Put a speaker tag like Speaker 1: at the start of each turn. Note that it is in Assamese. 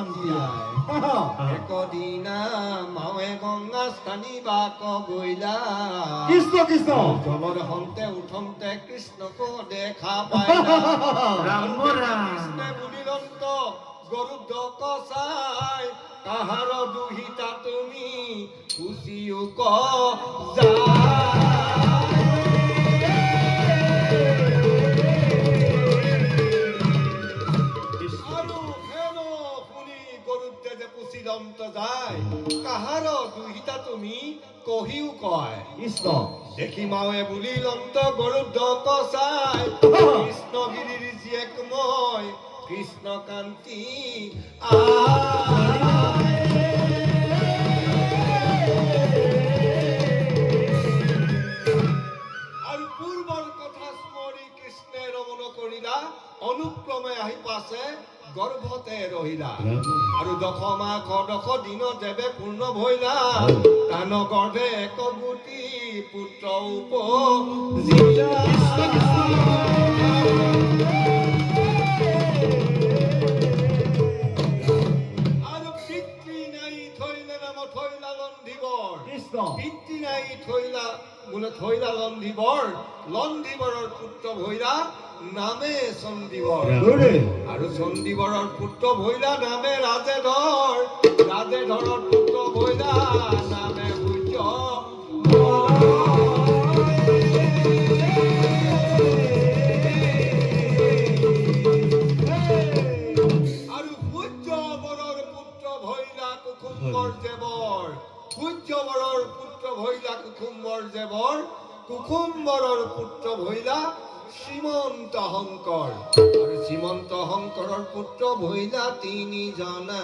Speaker 1: শান্তি আয়
Speaker 2: একদিনা মাৱে গঙ্গা স্থানী বাক গৈলা
Speaker 1: কৃষ্ণ কৃষ্ণ
Speaker 2: জলৰ হন্তে উঠন্তে কৃষ্ণকো দেখা পাইলা
Speaker 1: ৰাম ৰাম
Speaker 2: কৃষ্ণে বুলিলন্ত গৰুড কচাই কাহাৰ দুহিতা তুমি খুচিও ক কাহাৰ দুহিতা তুমি কহিও কয়
Speaker 1: কৃষ্ণ
Speaker 2: দেখি মাৱে বুলিলন্ত গৰুড কচাই কৃষ্ণগিৰিৰ জীয়েক মই কৃষ্ণকান্তি আৰু পূৰ্বৰ কথা স্মৰি কৃষ্ণে ৰমণ কৰিলা অনুক্ৰমে আহি পাছে গৰ্ভতে ৰহিলা আৰু 10 মাহ 10 দিন যেবে পূৰ্ণ ভইলা তান গৰ্ভে এক গুটি পুত্ৰ উপজিলা আৰু পিতৃ নাই থৈলে নাম থৈলা লন্ধিবৰ
Speaker 1: কৃষ্ণ
Speaker 2: পিতৃ নাই থৈলা বোলে থৈলা লন্ধিবৰৰ পুত্ৰ ভৈলা নামে চন্দীবৰ আৰু চন্দীবৰৰ পুত্ৰ ভৈলা নামে ৰাজেধৰৰ পুত্ৰ ভৈলা নামে সূৰ্য আৰু সূৰ্যবৰৰ পুত্ৰ ভৈলা কুসুম্বৰ জেবৰ সূৰ্যবৰৰ পুত্ৰ ভৈলা কুসুম্বৰ জেবৰ কুসুম্বৰৰ পুত্ৰ ভৈলা শ্ৰীমন্ত শংকৰ আৰু শ্ৰীমন্ত শংকৰৰ পুত্ৰ ভৈলা 3 জনা